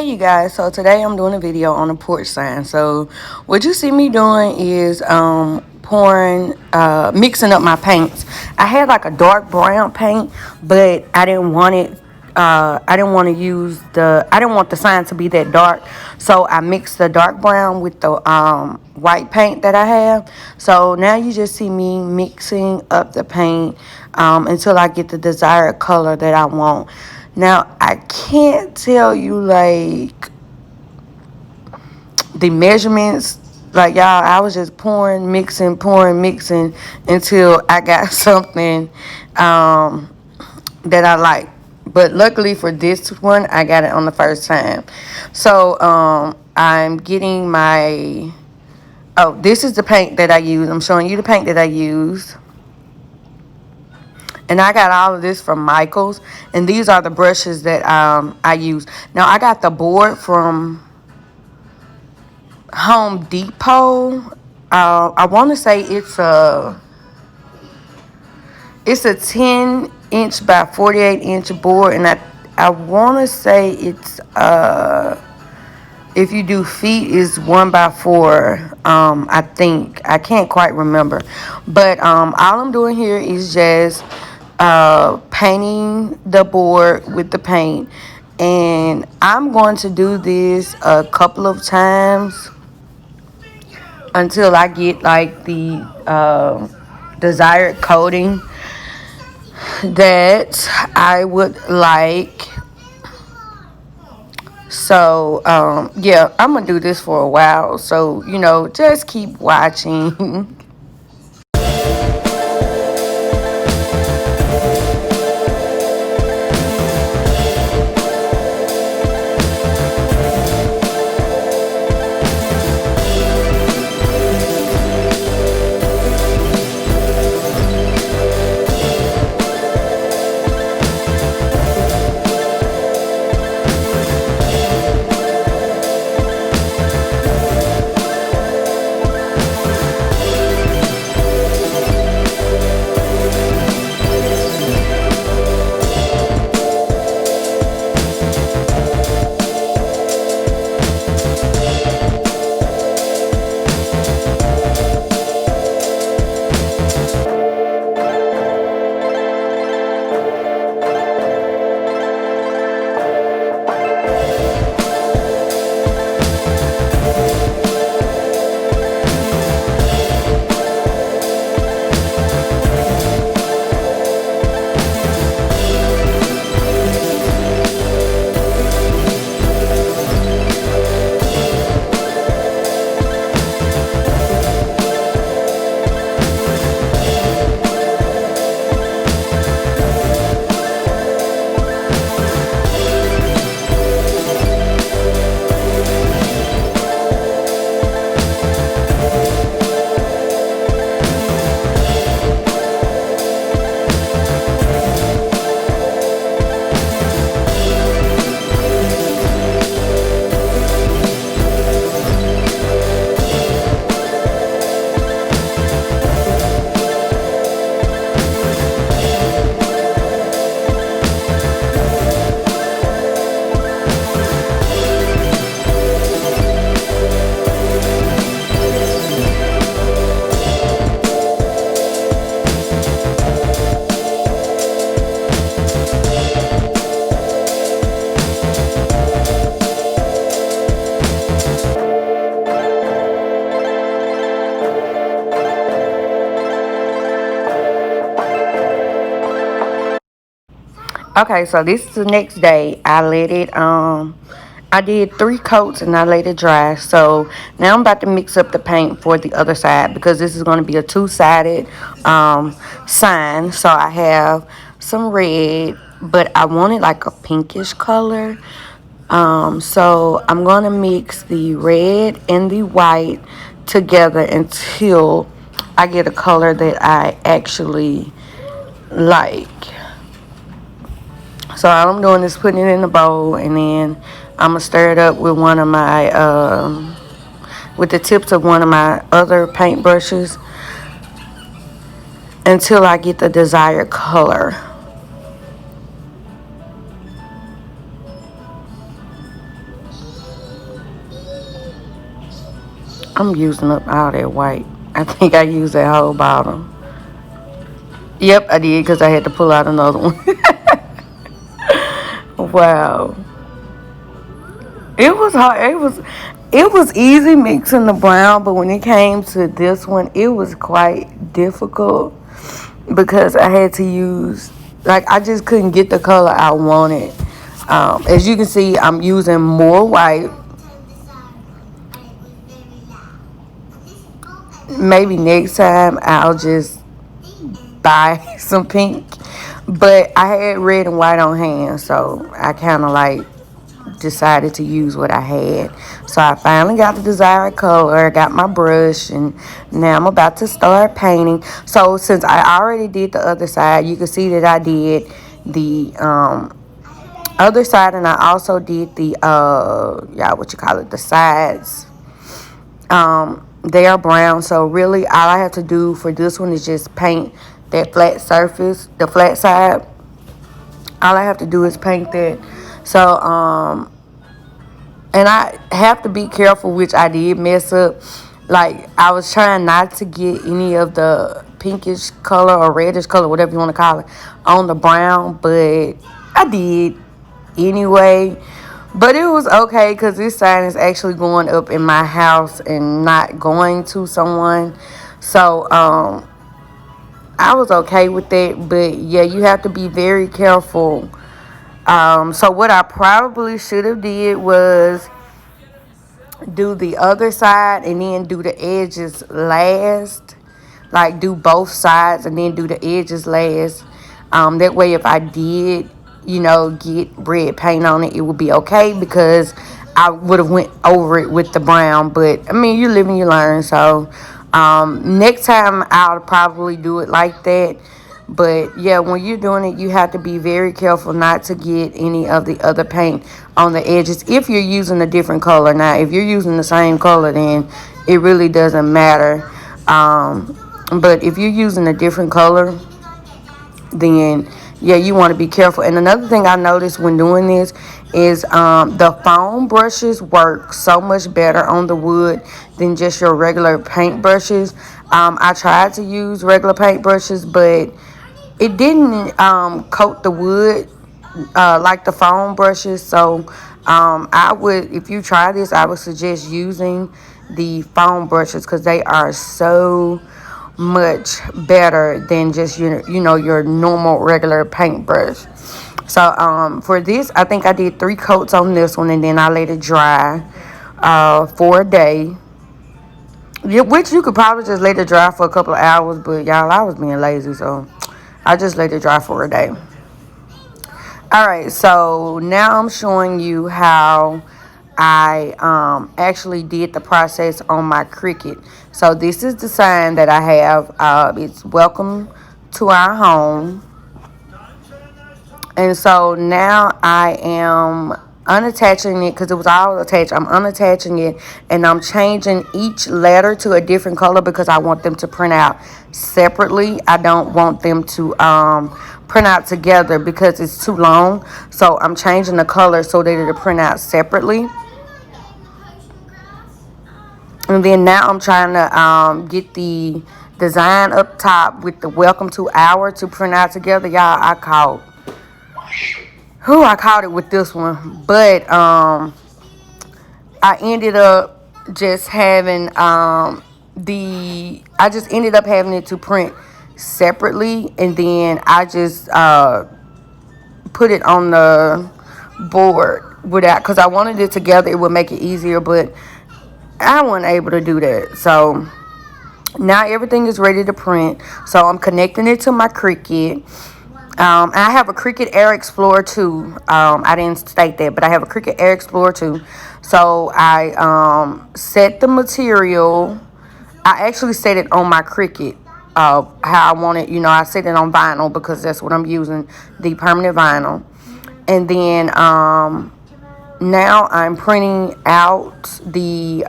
Hey you guys, so today I'm doing a video on a porch sign. So what you see me doing is pouring mixing up my paints. I had like a dark brown paint, but I didn't want it I didn't want the sign to be that dark, so I mixed the dark brown with the white paint that I have. So now you just see me mixing up the paint until I get the desired color that I want. Now, I can't tell you, like, the measurements. Like, y'all, I was just pouring, mixing until I got something that I like. But luckily for this one, I got it on the first time. So, I'm getting my... Oh, this is the paint that I use. I'm showing you the paint that I use. And I got all of this from Micheals. And these are the brushes that I use. Now, I got the board from Home Depot. I want to say it's a 10-inch by 48-inch board. And I want to say it's, if you do feet, is 1x4. I think. I can't quite remember. But all I'm doing here is just painting the board with the paint, and I'm going to do this a couple of times until I get like the desired coating that I would like. So yeah, I'm gonna do this for a while, so just keep watching. Okay, so this is the next day. I did 3 coats and I let it dry. So now I'm about to mix up the paint for the other side, because this is going to be a 2-sided sign. So I have some red, but I wanted like a pinkish color. So I'm going to mix the red and the white together until I get a color that I actually like. So all I'm doing is putting it in a bowl, and then I'm gonna stir it up with one of my with the tips of one of my other paint brushes until I get the desired color. I'm using up all that white. I think I used that whole bottle. Yep, I did because I had to pull out another one. Wow. It was hard. It was easy mixing the brown, but when it came to this one, it was quite difficult because I had to use, like, I just couldn't get the color I wanted. As you can see, I'm using more white. Maybe next time I'll just buy some pink. But I had red and white on hand, so I kind of like decided to use what I had. So I finally got the desired color, got my brush, and now I'm about to start painting. So since I already did the other side, you can see that I did the other side, and I also did the the sides. They are brown, so really all I have to do for this one is just paint that flat surface, the flat side. All I have to do is paint that. So and I have to be careful, which I did mess up. Like, I was trying not to get any of the pinkish color or reddish color, whatever you want to call it, on the brown, but I did anyway. But it was okay because this sign is actually going up in my house and not going to someone. So I was okay with that. But yeah, you have to be very careful. So what I probably should have did was do the other side and then do the edges last. Like, do both sides and then do the edges last. That way, if I did, get red paint on it, it would be okay because I would have went over it with the brown. But I mean, you live and you learn. So next time I'll probably do it like that. But yeah, when you're doing it, you have to be very careful not to get any of the other paint on the edges if you're using a different color. Now, if you're using the same color, then it really doesn't matter. But if you're using a different color, then yeah, you want to be careful. And another thing I noticed when doing this is the foam brushes work so much better on the wood than just your regular paint brushes. I tried to use regular paint brushes, but it didn't coat the wood like the foam brushes. So if you try this, I would suggest using the foam brushes because they are so much better than just your normal regular paintbrush. So for this, I think I did 3 coats on this one, and then I let it dry for a day. Yeah, which you could probably just let it dry for a couple of hours, but y'all, I was being lazy, so I just let it dry for a day. Alright, so now I'm showing you how I actually did the process on my Cricut. So this is the sign that I have. It's welcome to our home. And so now I am unattaching it because it was all attached. I'm unattaching it and I'm changing each letter to a different color because I want them to print out separately. I don't want them to print out together because it's too long. So I'm changing the color so that it'll print out separately. And then now I'm trying to get the design up top with the welcome to our to print out together. Y'all, I caught it with this one. But I ended up just having I just ended up having it to print separately, and then I just put it on the board without, because I wanted it together. It would make it easier, but I wasn't able to do that. So now everything is ready to print. So I'm connecting it to my Cricut. I have a Cricut Air Explorer too. I didn't state that, but I have a Cricut Air Explorer too. So I set the material. I actually set it on my Cricut. How I want it. I set it on vinyl because that's what I'm using, the permanent vinyl. And then now I'm printing out the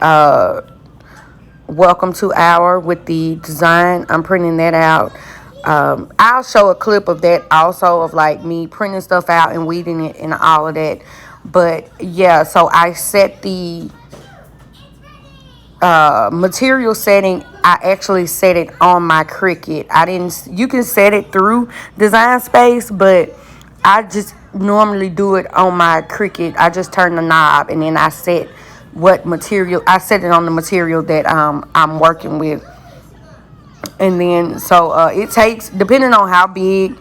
welcome to our with the design. I'm printing that out. I'll show a clip of that also, of like me printing stuff out and weeding it and all of that. But yeah, so I set the material setting, I actually set it on my Cricut. I didn't. You can set it through Design Space, but I just normally do it on my Cricut. I just turn the knob and then I set what material. I set it on the material that I'm working with, and then so it takes, depending on how big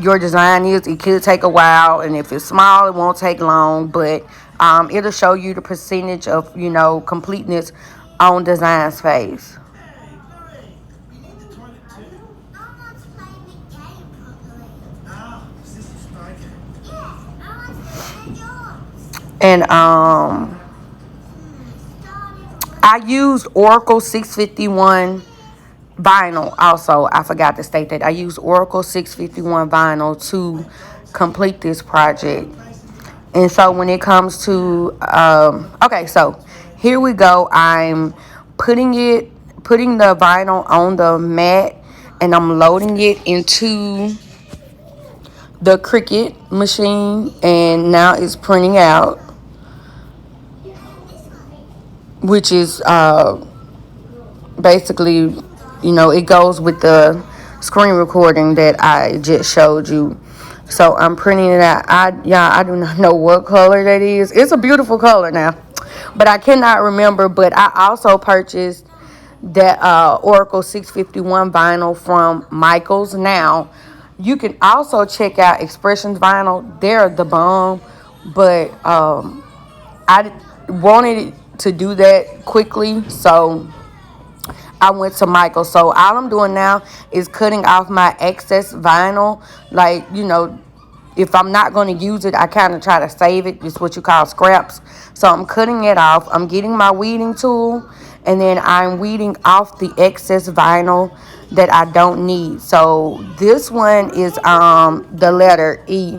your design is, it could take a while, and if it's small, it won't take long, but it'll show you the percentage of, completeness on Design Space. And I used Oracle 651 vinyl also. I forgot to state that I used Oracle 651 vinyl to complete this project. And so when it comes to okay, so here we go. I'm putting the vinyl on the mat, and I'm loading it into the Cricut machine, and now it's printing out, which is basically, it goes with the screen recording that I just showed you. So I'm printing it out. I do not know what color that is. It's a beautiful color now, but I cannot remember. But I also purchased that Oracle 651 vinyl from Micheals. Now, you can also check out Expressions vinyl. They're the bomb, but I wanted to do that quickly, so I went to Michael. So all I'm doing now is cutting off my excess vinyl. Like, if I'm not going to use it, I kind of try to save it. It's what you call scraps. So I'm cutting it off. I'm getting my weeding tool, and then I'm weeding off the excess vinyl that I don't need. So this one is the letter E.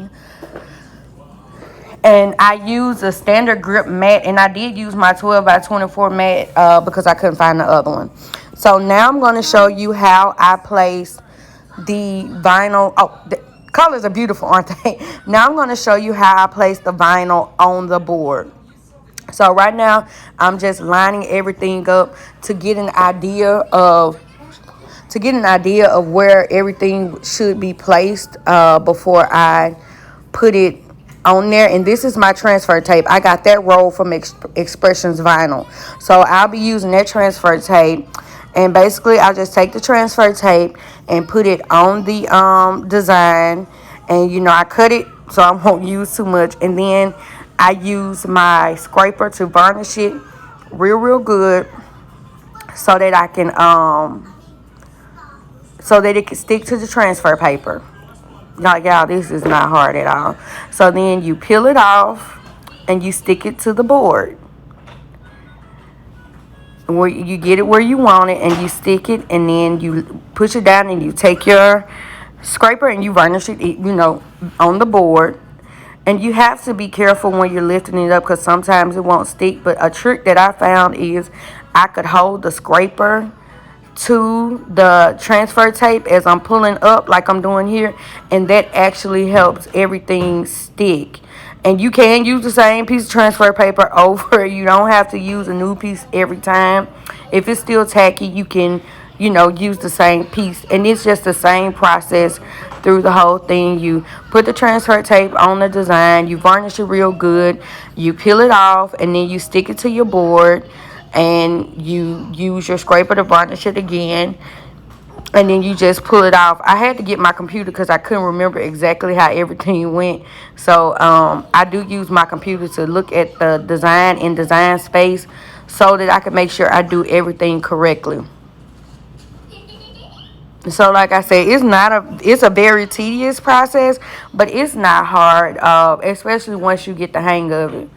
And I use a standard grip mat, and I did use my 12 by 24 mat because I couldn't find the other one. So now I'm going to show you how I place the vinyl. Oh, the colors are beautiful, aren't they? Now I'm going to show you how I place the vinyl on the board. So right now I'm just lining everything up to get an idea of where everything should be placed before I put it on there. And this is my transfer tape. I got that roll from Expressions Vinyl. So I'll be using that transfer tape. And basically, I just take the transfer tape and put it on the design. And, I cut it so I won't use too much. And then I use my scraper to varnish it real good so that I can, so that it can stick to the transfer paper. Y'all, this is not hard at all. So then you peel it off and you stick it to the board. Where you get it where you want it, and you stick it, and then you push it down, and you take your scraper and you varnish it, on the board. And you have to be careful when you're lifting it up because sometimes it won't stick. But a trick that I found is I could hold the scraper to the transfer tape as I'm pulling up like I'm doing here, and that actually helps everything stick. And you can use the same piece of transfer paper over. You don't have to use a new piece every time. If it's still tacky, you can, use the same piece. And it's just the same process through the whole thing. You put the transfer tape on the design, you varnish it real good, you peel it off, and then you stick it to your board, and you use your scraper to varnish it again, and then you just pull it off. I had to get my computer because I couldn't remember exactly how everything went. So I do use my computer to look at the design in Design Space so that I can make sure I do everything correctly. So like I said, it's a very tedious process, but it's not hard, especially once you get the hang of it.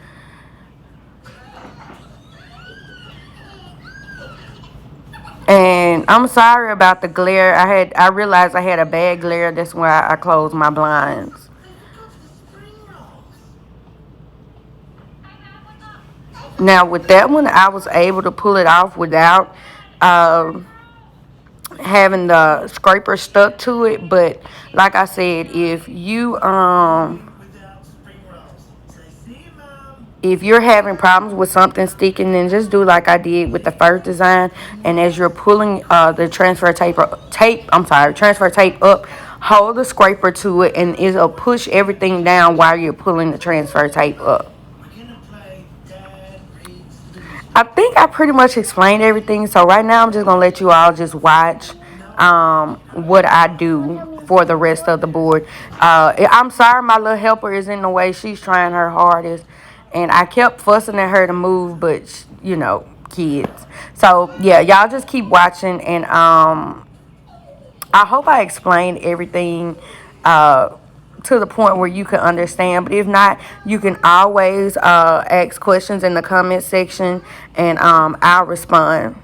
And I'm sorry about the glare. I realized I had a bad glare. That's why I closed my blinds. Now with that one, I was able to pull it off without having the scraper stuck to it. But like I said, if if you're having problems with something sticking, then just do like I did with the first design. And as you're pulling the transfer tape up, hold the scraper to it, and it'll push everything down while you're pulling the transfer tape up. I think I pretty much explained everything. So right now I'm just gonna let you all just watch what I do for the rest of the board. I'm sorry my little helper is in the way. She's trying her hardest, and I kept fussing at her to move, but you know, kids. So yeah, y'all just keep watching, and I hope I explained everything to the point where you can understand. But if not, you can always ask questions in the comment section, and I'll respond.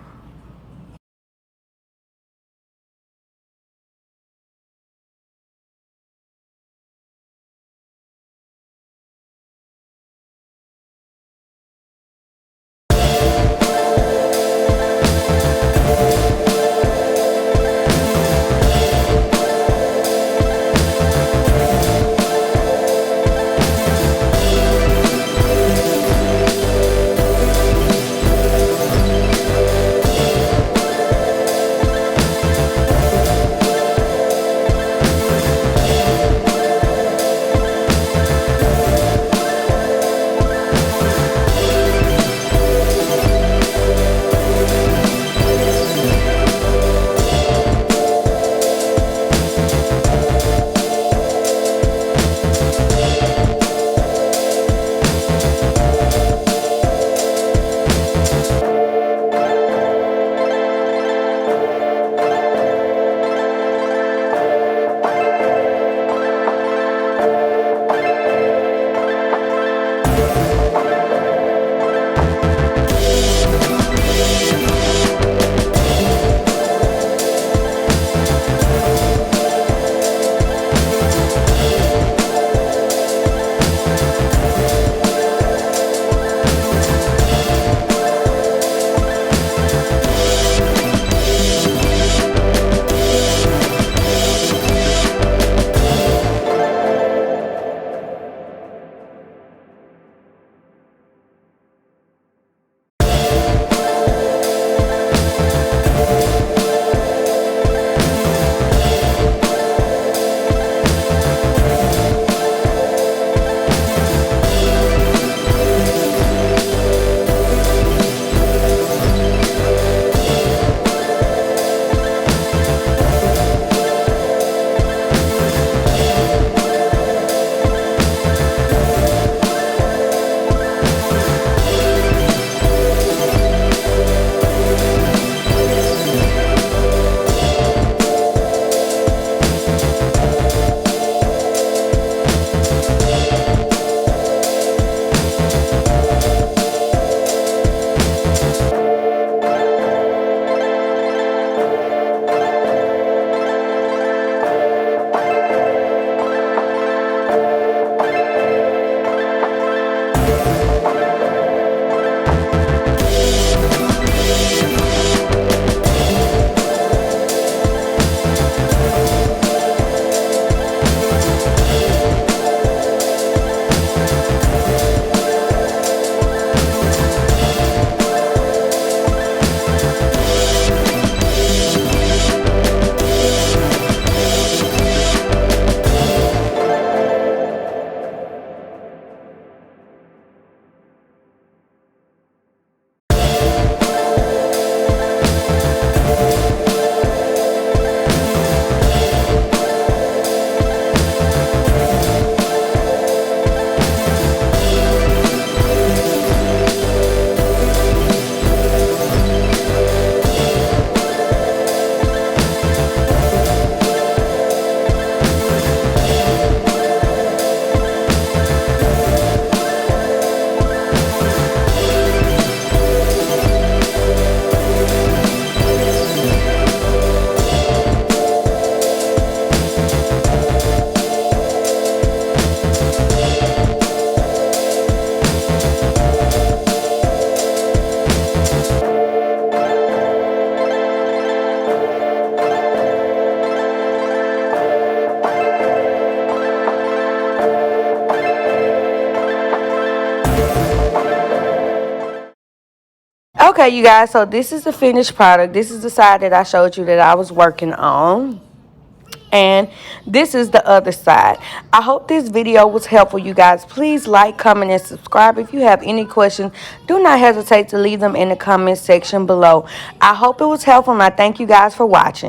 Okay, you guys, so this is the finished product. This is the side that I showed you that I was working on. And this is the other side. I hope this video was helpful, you guys. Please like, comment, and subscribe. If you have any questions, do not hesitate to leave them in the comment section below. I hope it was helpful, and I thank you guys for watching.